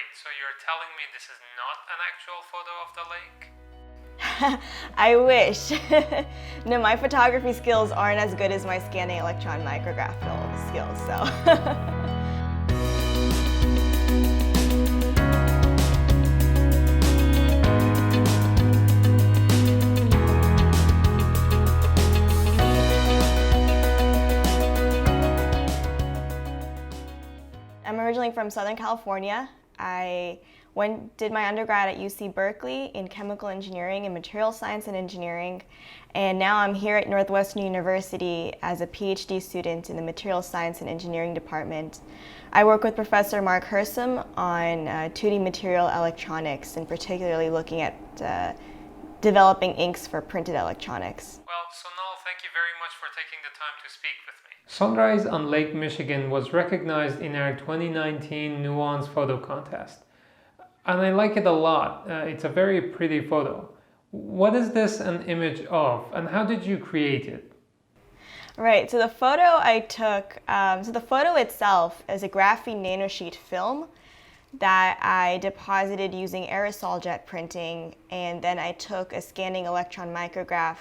Wait, so you're telling me this is not an actual photo of the lake? I wish. No, my photography skills aren't as good as my scanning electron micrograph skills, so. I'm originally from Southern California. I did my undergrad at UC Berkeley in chemical engineering and material science and engineering, and now I'm here at Northwestern University as a PhD student in the material science and engineering department. I work with Professor Mark Hersum on 2D material electronics, and particularly looking at developing inks for printed electronics. Well, Sonal, thank you very much for taking the time to speak with me. Sunrise on Lake Michigan was recognized in our 2019 Nuance Photo Contest. And I like it a lot. It's a very pretty photo. What is this an image of, and how did you create it? Right, so the photo I took, the photo itself is a graphene nanosheet film that I deposited using aerosol jet printing, and then I took a scanning electron micrograph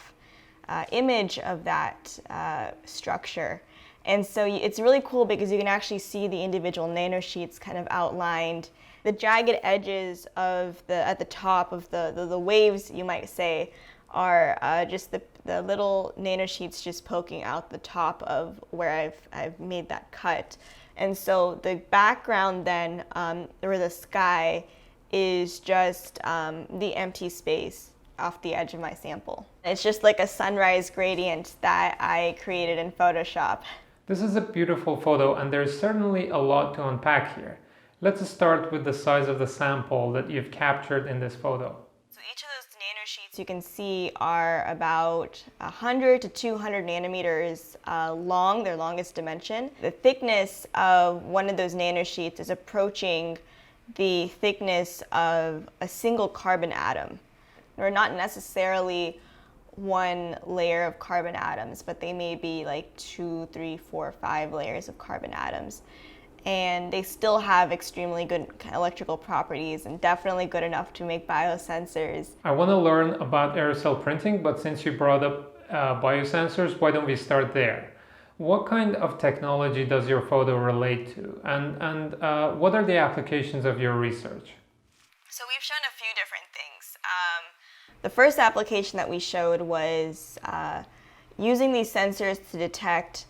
image of that structure. And so it's really cool because you can actually see the individual nanosheets kind of outlined. The jagged edges of at the top of the waves, you might say, are just the little nanosheets just poking out the top of where I've made that cut. And so the background then, or the sky, is just the empty space off the edge of my sample. It's just like a sunrise gradient that I created in Photoshop. This is a beautiful photo, and there's certainly a lot to unpack here. Let's start with the size of the sample that you've captured in this photo. So each of those nanosheets you can see are about 100 to 200 nanometers long, their longest dimension. The thickness of one of those nanosheets is approaching the thickness of a single carbon atom. They're not necessarily one layer of carbon atoms, but they may be like 2, 3, 4, 5 layers of carbon atoms. And they still have extremely good electrical properties and definitely good enough to make biosensors. I want to learn about aerosol printing, but since you brought up biosensors, why don't we start there? What kind of technology does your photo relate to? And what are the applications of your research? So we've shown a few different things. The first application that we showed was using these sensors to detect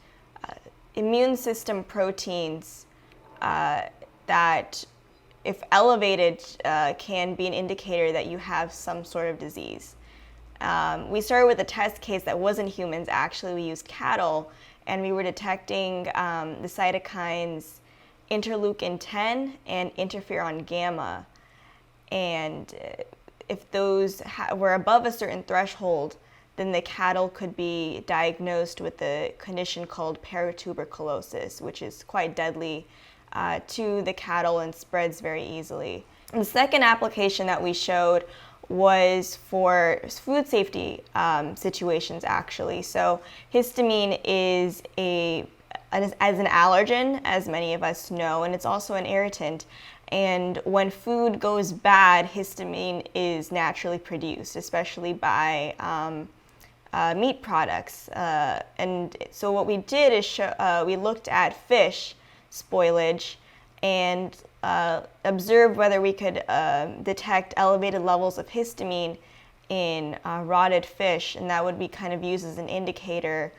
immune system proteins that, if elevated, can be an indicator that you have some sort of disease. We started with a test case that wasn't humans. Actually, we used cattle, and we were detecting the cytokines interleukin-10 and interferon gamma. And if those were above a certain threshold, then the cattle could be diagnosed with a condition called paratuberculosis, which is quite deadly to the cattle and spreads very easily. And the second application that we showed was for food safety situations, actually. So histamine is as an allergen, as many of us know, and it's also an irritant. And when food goes bad, histamine is naturally produced, especially by meat products. And so what we did is we looked at fish spoilage and observed whether we could detect elevated levels of histamine in rotted fish, and that would be kind of used as an indicator,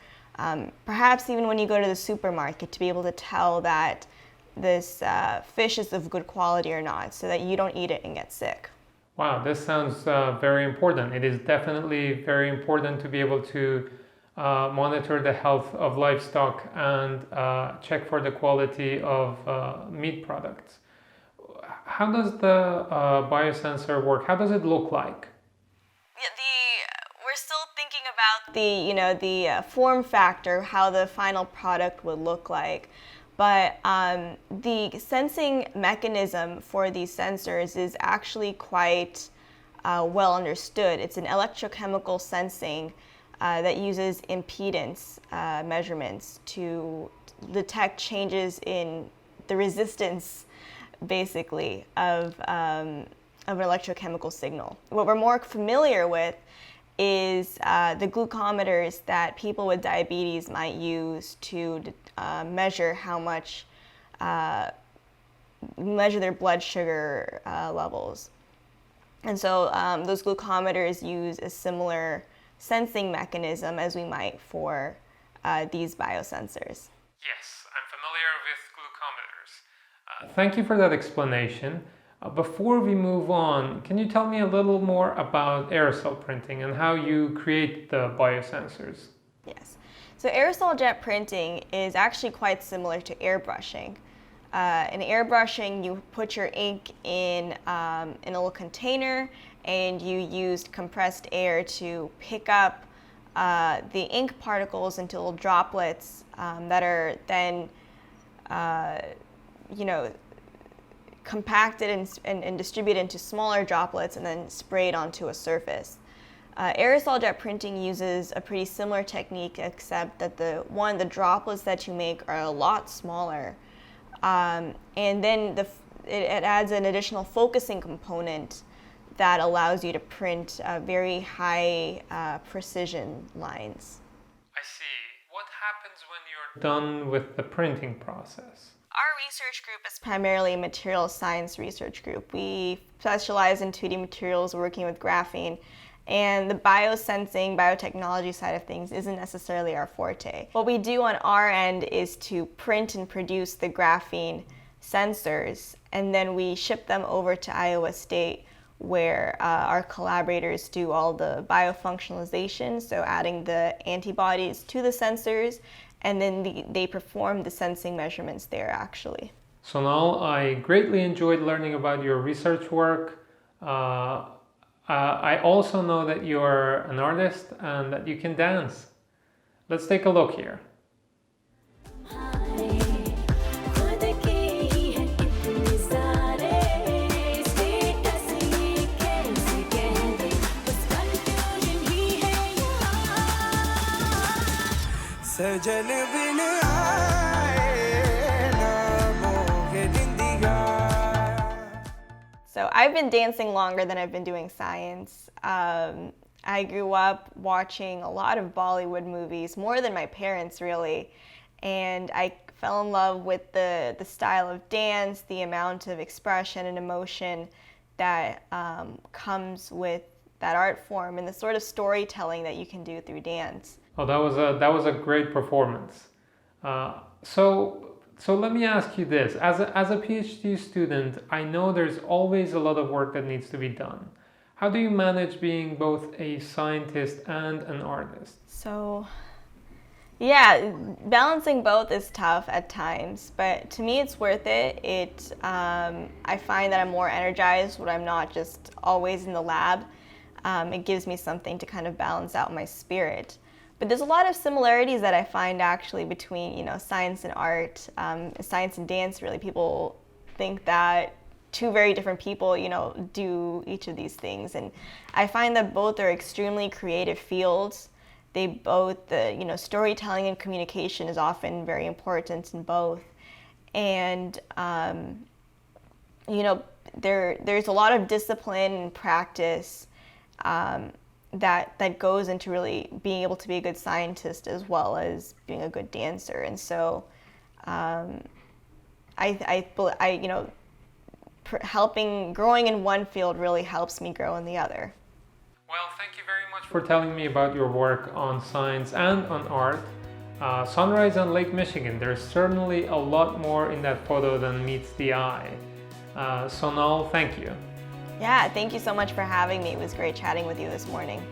perhaps even when you go to the supermarket, to be able to tell that this fish is of good quality or not, so that you don't eat it and get sick. Wow, this sounds very important. It is definitely very important to be able to monitor the health of livestock and check for the quality of meat products. How does the biosensor work? How does it look like? We're still thinking about the form factor, how the final product would look like. But the sensing mechanism for these sensors is actually quite well understood. It's an electrochemical sensing that uses impedance measurements to detect changes in the resistance basically, of an electrochemical signal. What we're more familiar with is the glucometers that people with diabetes might use to measure how much, measure their blood sugar levels. And so those glucometers use a similar sensing mechanism as we might for these biosensors. Yes, I'm familiar with glucometers. Thank you for that explanation. Before we move on, can you tell me a little more about aerosol printing and how you create the biosensors? Yes. So aerosol jet printing is actually quite similar to airbrushing. In airbrushing, you put your ink in a little container and you used compressed air to pick up the ink particles into little droplets that are then, compacted and distributed into smaller droplets and then sprayed onto a surface. Aerosol jet printing uses a pretty similar technique, except that the droplets that you make are a lot smaller. And then it adds an additional focusing component that allows you to print very high precision lines. I see. What happens when you're done with the printing process? Our research group is primarily a materials science research group. We specialize in 2D materials working with graphene, and the biosensing, biotechnology side of things isn't necessarily our forte. What we do on our end is to print and produce the graphene sensors, and then we ship them over to Iowa State, where our collaborators do all the biofunctionalization, so adding the antibodies to the sensors, and then they perform the sensing measurements there actually. Sonal, I greatly enjoyed learning about your research work. I also know that you're an artist and that you can dance. Let's take a look here. So I've been dancing longer than I've been doing science. I grew up watching a lot of Bollywood movies, more than my parents really, and I fell in love with the style of dance, the amount of expression and emotion that comes with that art form, and the sort of storytelling that you can do through dance. Oh, that was a great performance. So let me ask you this. As a PhD student, I know there's always a lot of work that needs to be done. How do you manage being both a scientist and an artist? So, yeah, balancing both is tough at times, but to me it's worth it. I find that I'm more energized when I'm not just always in the lab. It gives me something to kind of balance out my spirit. But there's a lot of similarities that I find actually between, science and art, science and dance. Really, people think that two very different people, do each of these things, and I find that both are extremely creative fields. They both, storytelling and communication is often very important in both, and there's a lot of discipline and practice that goes into really being able to be a good scientist as well as being a good dancer. And so growing in one field really helps me grow in the other. Well, thank you very much for telling me about your work on science and on art. Sunrise on Lake Michigan, there's certainly a lot more in that photo than meets the eye. Sonal, thank you. Yeah, thank you so much for having me. It was great chatting with you this morning.